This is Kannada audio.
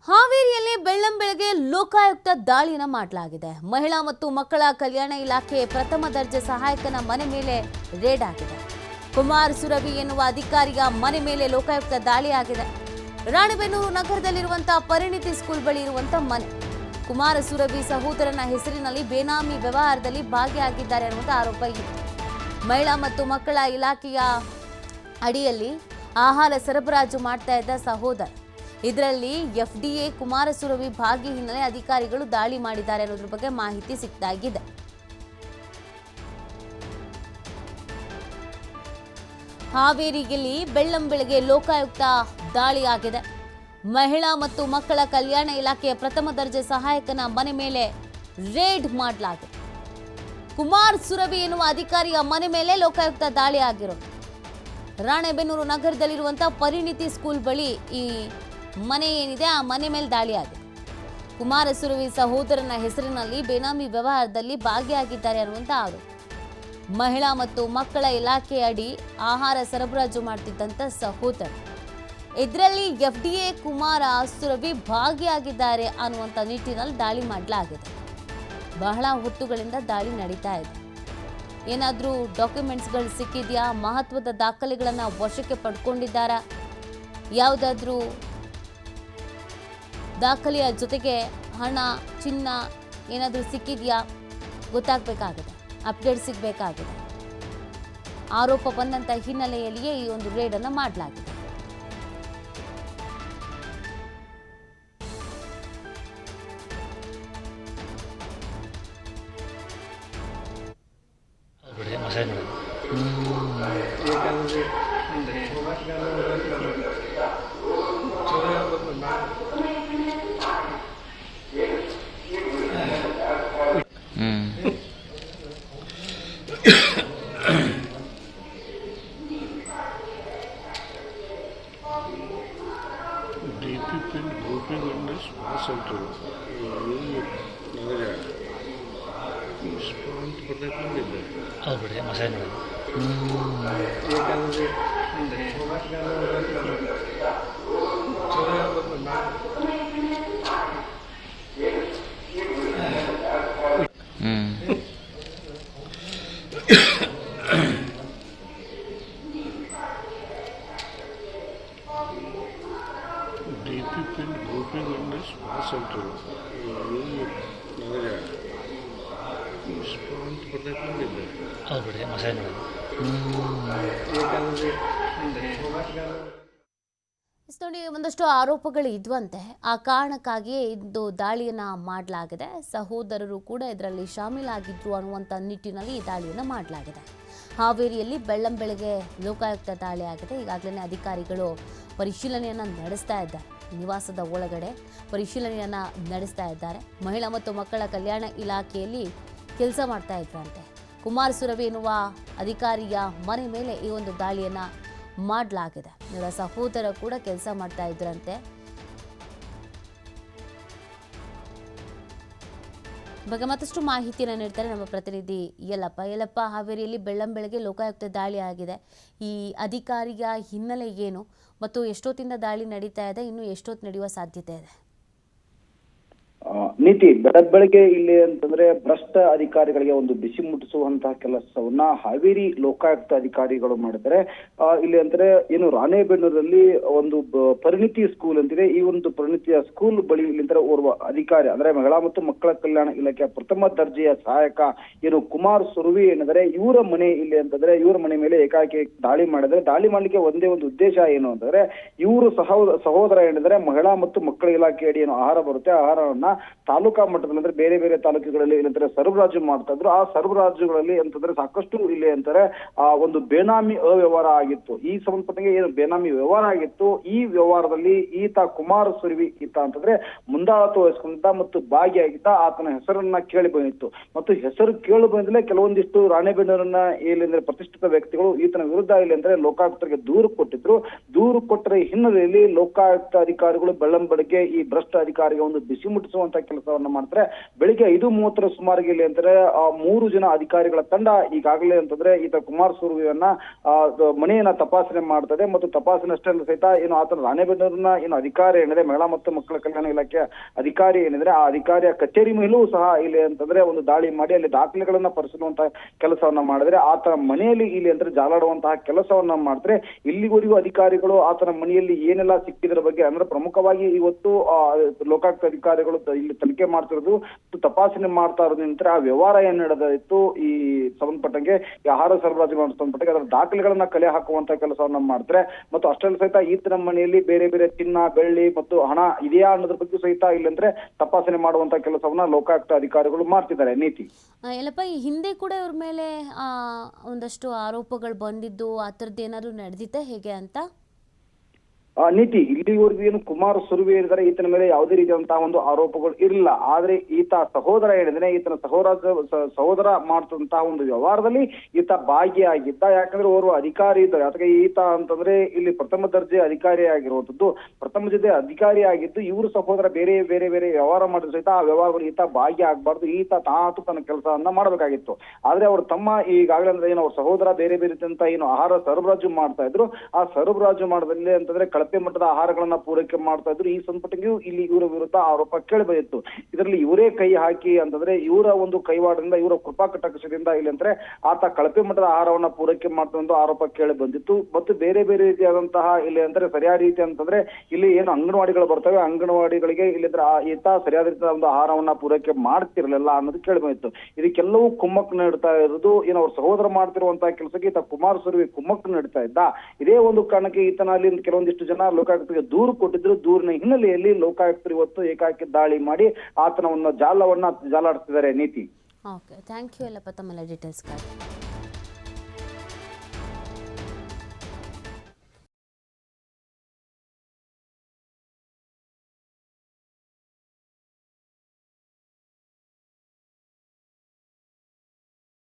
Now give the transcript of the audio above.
ಹಾವೇರಿಯಲ್ಲಿ ಬೆಳ್ಳಂಬೆಳಗ್ಗೆ ಲೋಕಾಯುಕ್ತ ದಾಳಿಯನ್ನು ಮಾಡಲಾಗಿದೆ. ಮಹಿಳಾ ಮತ್ತು ಮಕ್ಕಳ ಕಲ್ಯಾಣ ಇಲಾಖೆ ಪ್ರಥಮ ದರ್ಜೆ ಸಹಾಯಕನ ಮನೆ ಮೇಲೆ ರೇಡ್ ಆಗಿದೆ. ಕುಮಾರ್ ಸುರವಿ ಎನ್ನುವ ಅಧಿಕಾರಿಯ ಮನೆ ಮೇಲೆ ಲೋಕಾಯುಕ್ತ ದಾಳಿ ಆಗಿದೆ. ರಾಣೆಬೆನ್ನೂರು ನಗರದಲ್ಲಿರುವಂತಹ ಪರಿಣಿತಿ ಸ್ಕೂಲ್ ಬಳಿ ಇರುವಂತಹ ಮನೆ. ಕುಮಾರ ಸುರವಿ ಸಹೋದರನ ಹೆಸರಿನಲ್ಲಿ ಬೇನಾಮಿ ವ್ಯವಹಾರದಲ್ಲಿ ಭಾಗಿಯಾಗಿದ್ದಾರೆ ಅನ್ನುವಂಥ ಆರೋಪ ಇದೆ. ಮಹಿಳಾ ಮತ್ತು ಮಕ್ಕಳ ಇಲಾಖೆಯ ಅಡಿಯಲ್ಲಿ ಆಹಾರ ಸರಬರಾಜು ಮಾಡ್ತಾ ಇದ್ದ ಸಹೋದರ. ಇದರಲ್ಲಿ ಎಫ್ಡಿಎ ಕುಮಾರಸುರವಿ ಭಾಗಿ ಹಿನ್ನೆಲೆ ಅಧಿಕಾರಿಗಳು ದಾಳಿ ಮಾಡಿದ್ದಾರೆ ಅನ್ನೋದ್ರ ಬಗ್ಗೆ ಮಾಹಿತಿ ಸಿಕ್ತಾಗಿದೆ. ಹಾವೇರಿಯಲ್ಲಿ ಬೆಳ್ಳಂಬೆಳಗ್ಗೆ ಲೋಕಾಯುಕ್ತ ದಾಳಿಯಾಗಿದೆ. ಮಹಿಳಾ ಮತ್ತು ಮಕ್ಕಳ ಕಲ್ಯಾಣ ಇಲಾಖೆಯ ಪ್ರಥಮ ದರ್ಜೆ ಸಹಾಯಕನ ಮನೆ ಮೇಲೆ ರೇಡ್ ಮಾಡಲಾಗಿದೆ. ಕುಮಾರ್ ಸುರವಿ ಎನ್ನುವ ಅಧಿಕಾರಿಯ ಮನೆ ಮೇಲೆ ಲೋಕಾಯುಕ್ತ ದಾಳಿ ಆಗಿರೋದು. ರಾಣೆಬೆನ್ನೂರು ನಗರದಲ್ಲಿರುವಂತಹ ಪರಿಣಿತಿ ಸ್ಕೂಲ್ ಬಳಿ ಈ ಮನೆ ಏನಿದೆ ಆ ಮನೆ ಮೇಲೆ ದಾಳಿ ಆಗಿದೆ. ಕುಮಾರ ಸುರವಿ ಸಹೋದರನ ಹೆಸರಿನಲ್ಲಿ ಬೇನಾಮಿ ವ್ಯವಹಾರದಲ್ಲಿ ಭಾಗಿಯಾಗಿದ್ದಾರೆ ಅನ್ನುವಂಥ ಆರೋಪ. ಮಹಿಳಾ ಮತ್ತು ಮಕ್ಕಳ ಇಲಾಖೆ ಅಡಿ ಆಹಾರ ಸರಬರಾಜು ಮಾಡ್ತಿದ್ದಂಥ ಸಹೋದರ. ಇದರಲ್ಲಿ ಎಫ್ಡಿಎ ಕುಮಾರ ಸುರವಿ ಭಾಗಿಯಾಗಿದ್ದಾರೆ ಅನ್ನುವಂಥ ನಿಟ್ಟಿನಲ್ಲಿ ದಾಳಿ ಮಾಡಲಾಗಿದೆ. ಬಹಳ ಹೊತ್ತುಗಳಿಂದ ದಾಳಿ ನಡೀತಾ ಇದೆ. ಏನಾದರೂ ಡಾಕ್ಯುಮೆಂಟ್ಸ್ಗಳು ಸಿಕ್ಕಿದೆಯಾ? ಮಹತ್ವದ ದಾಖಲೆಗಳನ್ನು ವಶಕ್ಕೆ ಪಡ್ಕೊಂಡಿದ್ದಾರಾ? ಯಾವುದಾದ್ರೂ ದಾಖಲೆಯ ಜೊತೆಗೆ ಹಣ, ಚಿನ್ನ ಏನಾದರೂ ಸಿಕ್ಕಿದೆಯಾ ಗೊತ್ತಾಗಬೇಕಾಗಿದೆ. ಅಪ್ಡೇಟ್ ಸಿಗಬೇಕಾಗಿದೆ. ಆರೋಪ ಬಂದಂಥ ಹಿನ್ನೆಲೆಯಲ್ಲಿಯೇ ಈ ಒಂದು ರೇಡನ್ನು ಮಾಡಲಾಗಿದೆ. ನೋಡಿ, ಒಂದಷ್ಟು ಆರೋಪಗಳು ಇದ್ವಂತೆ. ಆ ಕಾರಣಕ್ಕಾಗಿಯೇ ಇದು ದಾಳಿಯನ್ನ ಮಾಡಲಾಗಿದೆ. ಸಹೋದರರು ಕೂಡ ಇದರಲ್ಲಿ ಶಾಮೀಲಾಗಿದ್ರು ಅನ್ನುವಂಥ ನಿಟ್ಟಿನಲ್ಲಿ ಈ ದಾಳಿಯನ್ನು ಮಾಡಲಾಗಿದೆ. ಹಾವೇರಿಯಲ್ಲಿ ಬೆಳ್ಳಂಬೆಳಗ್ಗೆ ಲೋಕಾಯುಕ್ತ ದಾಳಿ ಆಗಿದೆ. ಈಗಾಗಲೇ ಅಧಿಕಾರಿಗಳು ಪರಿಶೀಲನೆಯನ್ನು ನಡೆಸ್ತಾ ಇದ್ದಾರೆ. ನಿವಾಸದ ಒಳಗಡೆ ಪರಿಶೀಲನೆಯನ್ನು ನಡೆಸ್ತಾ ಇದ್ದಾರೆ. ಮಹಿಳಾ ಮತ್ತು ಮಕ್ಕಳ ಕಲ್ಯಾಣ ಇಲಾಖೆಯಲ್ಲಿ ಕೆಲಸ ಮಾಡ್ತಾ ಇದ್ರಂತೆ. ಕುಮಾರ್ ಸುರವಿ ಎನ್ನುವ ಅಧಿಕಾರಿಯ ಮನೆ ಮೇಲೆ ಈ ಒಂದು ದಾಳಿಯನ್ನು ಮಾಡಲಾಗಿದೆ. ಇವರ ಸಹೋದರ ಕೂಡ ಕೆಲಸ ಮಾಡ್ತಾ ಇದ್ರಂತೆ. ಬಗ್ಗೆ ಮತ್ತಷ್ಟು ಮಾಹಿತಿಯನ್ನು ನೀಡ್ತಾರೆ ನಮ್ಮ ಪ್ರತಿನಿಧಿ ಯಲ್ಲಪ್ಪ. ಹಾವೇರಿಯಲ್ಲಿ ಬೆಳ್ಳಂಬೆಳಗ್ಗೆ ಲೋಕಾಯುಕ್ತ ದಾಳಿ ಆಗಿದೆ. ಈ ಅಧಿಕಾರಿಯ ಹಿನ್ನೆಲೆ ಏನು ಮತ್ತು ಎಷ್ಟೊತ್ತಿಂದ ದಾಳಿ ನಡೀತಾ ಇದೆ, ಇನ್ನು ಎಷ್ಟೊತ್ತು ನಡೆಯುವ ಸಾಧ್ಯತೆ ಇದೆ? ನೀತಿ ಬೆಳಗ್ಗೆ ಇಲ್ಲಿ ಅಂತಂದ್ರೆ ಭ್ರಷ್ಟ ಅಧಿಕಾರಿಗಳಿಗೆ ಒಂದು ಬಿಸಿ ಮುಟ್ಟಿಸುವಂತಹ ಕೆಲಸವನ್ನ ಹಾವೇರಿ ಲೋಕಾಯುಕ್ತ ಅಧಿಕಾರಿಗಳು ಮಾಡಿದ್ದಾರೆ. ಇಲ್ಲಿ ಅಂದ್ರೆ ಏನು ರಾಣೆಬೆನ್ನೂರಲ್ಲಿ ಒಂದು ಪರಿಣಿತಿ ಸ್ಕೂಲ್ ಅಂತಿದೆ. ಈ ಒಂದು ಪರಿಣಿತಿಯ ಸ್ಕೂಲ್ ಬಳಿ ಇಲ್ಲಿಂದ ಓರ್ವ ಅಧಿಕಾರಿ ಅಂದ್ರೆ ಮಹಿಳಾ ಮತ್ತು ಮಕ್ಕಳ ಕಲ್ಯಾಣ ಇಲಾಖೆಯ ಪ್ರಥಮ ದರ್ಜೆಯ ಸಹಾಯಕ ಏನು ಕುಮಾರ್ ಸುರವಿ ಏನಂದ್ರೆ ಇವರ ಮನೆ ಇಲ್ಲಿ ಅಂತಂದ್ರೆ ಇವರ ಮನೆ ಮೇಲೆ ಏಕಾಏಕಿ ದಾಳಿ ಮಾಡಿದ್ರೆ. ದಾಳಿ ಮಾಡ್ಲಿಕ್ಕೆ ಒಂದೇ ಒಂದು ಉದ್ದೇಶ ಏನು ಅಂತಂದ್ರೆ ಇವರು ಸಹೋದರ ಏನಂದ್ರೆ ಮಹಿಳಾ ಮತ್ತು ಮಕ್ಕಳ ಇಲಾಖೆ ಅಡಿ ಏನು ಆಹಾರ ಬರುತ್ತೆ, ಆಹಾರವನ್ನ ತಾಲೂಕಾ ಮಟ್ಟದಲ್ಲಿ ಅಂದ್ರೆ ಬೇರೆ ಬೇರೆ ತಾಲೂಕುಗಳಲ್ಲಿ ಏನಂತಾರೆ ಸರಬರಾಜು ಮಾಡ್ತಾ ಇದ್ರು. ಆ ಸರಬರಾಜುಗಳಲ್ಲಿ ಅಂತಂದ್ರೆ ಸಾಕಷ್ಟು ಇಲ್ಲಿ ಅಂತಾರೆ ಆ ಒಂದು ಬೇನಾಮಿ ಅವ್ಯವಹಾರ ಆಗಿತ್ತು. ಈ ಸಂಬಂಧಪಟ್ಟಂಗೆ ಏನು ಬೇನಾಮಿ ವ್ಯವಹಾರ ಆಗಿತ್ತು, ಈ ವ್ಯವಹಾರದಲ್ಲಿ ಈತ ಕುಮಾರ ಸುರವಿ ಈತ ಅಂತಂದ್ರೆ ಮುಂದಾಳತ್ವ ವಹಿಸ್ಕೊಂಡ ಮತ್ತು ಭಾಗಿಯಾಗಿದ್ದ. ಆತನ ಹೆಸರನ್ನ ಕೇಳಿ ಬಂದಿತ್ತು ಮತ್ತು ಹೆಸರು ಕೇಳಿ ಬಂದಲೇ ಕೆಲವೊಂದಿಷ್ಟು ರಾಣೆಬೆನ್ನೂರನ್ನ ಇಲ್ಲಿ ಅಂದ್ರೆ ಪ್ರತಿಷ್ಠಿತ ವ್ಯಕ್ತಿಗಳು ಈತನ ವಿರುದ್ಧ ಇಲ್ಲಿ ಅಂದ್ರೆ ಲೋಕಾಯುಕ್ತರಿಗೆ ದೂರು ಕೊಟ್ಟಿದ್ರು. ದೂರು ಕೊಟ್ಟರ ಹಿನ್ನೆಲೆಯಲ್ಲಿ ಲೋಕಾಯುಕ್ತ ಅಧಿಕಾರಿಗಳು ಬೆಳ್ಳಂಬೆಳಗ್ಗೆ ಈ ಭ್ರಷ್ಟ ಅಧಿಕಾರಿಗೆ ಒಂದು ಬಿಸಿ ಮುಟ್ಟಿಸುವಂತ ಕೆಲಸ ಕೆಲಸವನ್ನ ಮಾಡ್ತಾರೆ. ಬೆಳಿಗ್ಗೆ 5:30 ಸುಮಾರಿಗೆ ಇಲ್ಲಿ ಅಂತಾರೆ 3 ಜನ ಅಧಿಕಾರಿಗಳ ತಂಡ ಈಗಾಗಲೇ ಅಂತಂದ್ರೆ ಈತ ಕುಮಾರ್ ಸುರ್ವಿಯನ್ನ ಮನೆಯನ್ನ ತಪಾಸಣೆ ಮಾಡ್ತದೆ ಮತ್ತು ತಪಾಸಣೆ ಅಷ್ಟೇ ಸಹಿತ ಏನು ಆತನ ರಾಣೆಬೆನ್ನೂರಿನ ಏನು ಅಧಿಕಾರಿ ಏನಿದೆ ಮಹಿಳಾ ಮತ್ತು ಮಕ್ಕಳ ಕಲ್ಯಾಣ ಇಲಾಖೆ ಅಧಿಕಾರಿ ಏನಿದ್ರೆ ಆ ಅಧಿಕಾರಿಯ ಕಚೇರಿ ಮೇಲೂ ಸಹ ಇಲ್ಲಿ ಅಂತಂದ್ರೆ ಒಂದು ದಾಳಿ ಮಾಡಿ ಅಲ್ಲಿ ದಾಖಲೆಗಳನ್ನ ಪರಿಶೀಲಿಸುವಂತಹ ಕೆಲಸವನ್ನ ಮಾಡಿದ್ರೆ ಆತನ ಮನೆಯಲ್ಲಿ ಇಲ್ಲಿ ಅಂದ್ರೆ ಜಾಲಾಡುವಂತಹ ಕೆಲಸವನ್ನ ಮಾಡ್ತಾರೆ. ಇಲ್ಲಿವರೆಗೂ ಅಧಿಕಾರಿಗಳು ಆತನ ಮನೆಯಲ್ಲಿ ಏನೆಲ್ಲ ಸಿಕ್ಕಿದ್ರ ಬಗ್ಗೆ ಅಂದ್ರೆ ಪ್ರಮುಖವಾಗಿ ಇವತ್ತು ಲೋಕಾಯುಕ್ತ ಅಧಿಕಾರಿಗಳು ಇಲ್ಲಿ ತನಿಖೆ ಮಾಡ್ತಿರೋದು ತಪಾಸಣೆ ಮಾಡ್ತಾ ಇರೋದು ನಂತರ ಆ ವ್ಯವಹಾರ ಏನ್ ನಡೆದಿತ್ತು ಈ ಸಂಬಂಧಪಟ್ಟಂಗೆ ಈ ಆಹಾರ ಸರಬರಾಜು ಸಂಬಂಧಪಟ್ಟಂಗೆ ಅದರ ದಾಖಲೆಗಳನ್ನ ಕಲೆ ಹಾಕುವಂತ ಕೆಲಸವನ್ನ ಮಾಡ್ತಾರೆ. ಮತ್ತು ಅಷ್ಟರಲ್ಲಿ ಸಹಿತ ಈತನ ಮನೆಯಲ್ಲಿ ಬೇರೆ ಬೇರೆ ಚಿನ್ನ ಬೆಳ್ಳಿ ಮತ್ತು ಹಣ ಇದೆಯಾ ಅನ್ನೋದ್ರ ಬಗ್ಗೆ ಸಹಿತ ಇಲ್ಲಂದ್ರೆ ತಪಾಸಣೆ ಮಾಡುವಂತ ಕೆಲಸವನ್ನ ಲೋಕಾಯುಕ್ತ ಅಧಿಕಾರಿಗಳು ಮಾಡ್ತಿದ್ದಾರೆ. ನೀತಿ ಎಲ್ಲಪ್ಪ ಈ ಹಿಂದೆ ಕೂಡ ಇವ್ರ ಮೇಲೆ ಒಂದಷ್ಟು ಆರೋಪಗಳು ಬಂದಿದ್ದು ಆ ಥರದ್ದು ಏನಾದ್ರು ನಡೆದಿತ್ತೆ ಹೇಗೆ ಅಂತ? ನೀತಿ ಇಲ್ಲಿವರೆಗೂ ಏನು ಕುಮಾರ್ ಸುರ್ವಿ ಇದ್ದಾರೆ ಈತನ ಮೇಲೆ ಯಾವುದೇ ರೀತಿಯಾದಂತಹ ಒಂದು ಆರೋಪಗಳು ಇರಲಿಲ್ಲ. ಆದ್ರೆ ಈತ ಸಹೋದರ ಏನಿದ್ರೆ ಈತನ ಸಹೋದರ ಮಾಡ್ತಂತಹ ಒಂದು ವ್ಯವಹಾರದಲ್ಲಿ ಈತ ಭಾಗಿಯಾಗಿದ್ದ. ಯಾಕಂದ್ರೆ ಓರ್ವ ಅಧಿಕಾರಿ ಇದ್ದಾರೆ ಅದಕ್ಕೆ ಈತ ಅಂತಂದ್ರೆ ಇಲ್ಲಿ ಪ್ರಥಮ ದರ್ಜೆ ಅಧಿಕಾರಿ ಆಗಿರುವಂತದ್ದು ಪ್ರಥಮ ದರ್ಜೆ ಅಧಿಕಾರಿ ಆಗಿದ್ದು ಇವರು ಸಹೋದರ ಬೇರೆ ಬೇರೆ ಬೇರೆ ವ್ಯವಹಾರ ಮಾಡಿದ್ರು ಸಹಿತ ಆ ವ್ಯವಹಾರಗಳು ಈತ ಭಾಗಿ ಆಗ್ಬಾರ್ದು ಈತ ತಾತು ತನ್ನ ಕೆಲಸವನ್ನ ಮಾಡಬೇಕಾಗಿತ್ತು. ಆದ್ರೆ ಅವ್ರ ತಮ್ಮ ಈಗಾಗಲೇ ಅಂದ್ರೆ ಏನು ಅವ್ರ ಸಹೋದರ ಬೇರೆ ಬೇರೆ ಏನು ಆಹಾರ ಸರಬರಾಜು ಮಾಡ್ತಾ ಇದ್ರು. ಆ ಸರಬರಾಜು ಮಾಡದಲ್ಲಿ ಅಂತಂದ್ರೆ ಕಳಪೆ ಮಟ್ಟದ ಆಹಾರಗಳನ್ನ ಪೂರೈಕೆ ಮಾಡ್ತಾ ಇದ್ರು. ಈ ಸಂಪಟ್ಟಿಗೂ ಇಲ್ಲಿ ಇವರ ವಿರುದ್ಧ ಆರೋಪ ಕೇಳಿ ಬಂದಿತ್ತು. ಇದರಲ್ಲಿ ಇವರೇ ಕೈ ಹಾಕಿ ಅಂತಂದ್ರೆ ಇವರ ಒಂದು ಕೈವಾಡದಿಂದ ಇವರ ಕೃಪಾ ಕಟಾಕ್ಷದಿಂದ ಇಲ್ಲಿ ಅಂದ್ರೆ ಆತ ಕಳಪೆ ಮಟ್ಟದ ಆಹಾರವನ್ನ ಪೂರೈಕೆ ಮಾಡ್ತಾ ಒಂದು ಆರೋಪ ಕೇಳಿ ಬಂದಿತ್ತು. ಮತ್ತು ಬೇರೆ ಬೇರೆ ರೀತಿಯಾದಂತಹ ಇಲ್ಲಿ ಅಂದ್ರೆ ಸರಿಯಾದ ರೀತಿ ಅಂತಂದ್ರೆ ಇಲ್ಲಿ ಏನು ಅಂಗನವಾಡಿಗಳು ಬರ್ತವೆ ಅಂಗನವಾಡಿಗಳಿಗೆ ಇಲ್ಲಿ ಅಂದ್ರೆ ಈತ ಸರಿಯಾದ ರೀತಿಯ ಒಂದು ಆಹಾರವನ್ನ ಪೂರೈಕೆ ಮಾಡ್ತಿರ್ಲಿಲ್ಲ ಅನ್ನೋದು ಕೇಳಿ ಬಂದಿತ್ತು. ಇದಕ್ಕೆಲ್ಲವೂ ಕುಮ್ಮಕ್ಕು ನೀಡ್ತಾ ಇರೋದು ಏನು ಅವ್ರ ಸಹೋದರ ಮಾಡ್ತಿರುವಂತಹ ಕೆಲಸಕ್ಕೆ ಈತ ಕುಮಾರ್ ಸುರ್ವಿ ಕುಮ್ಮಕ್ಕು ನೀಡ್ತಾ ಇದ್ದ. ಇದೇ ಒಂದು ಕಾರಣಕ್ಕೆ ಈತನಲ್ಲಿ ಕೆಲವೊಂದಿಷ್ಟು ಜನ ಲೋಕಾಯುಕ್ತರಿಗೆ ದೂರು ಕೊಟ್ಟಿದ್ರು. ದೂರಿನ ಹಿನ್ನೆಲೆಯಲ್ಲಿ ಲೋಕಾಯುಕ್ತರು ಇವತ್ತು ಏಕಾಏಕಿ ದಾಳಿ ಮಾಡಿ ಆತನ ಒಂದು ಜಾಲಾಡ್ತಿದ್ದಾರೆ. ನೀತಿ ಓಕೆ, ಥ್ಯಾಂಕ್ ಯು ಎಲ್ಲಪ್ಪ ತಮ್ಮೆಲ್ಲ ಡೀಟೇಲ್ಸ್ಗಾಗಿ.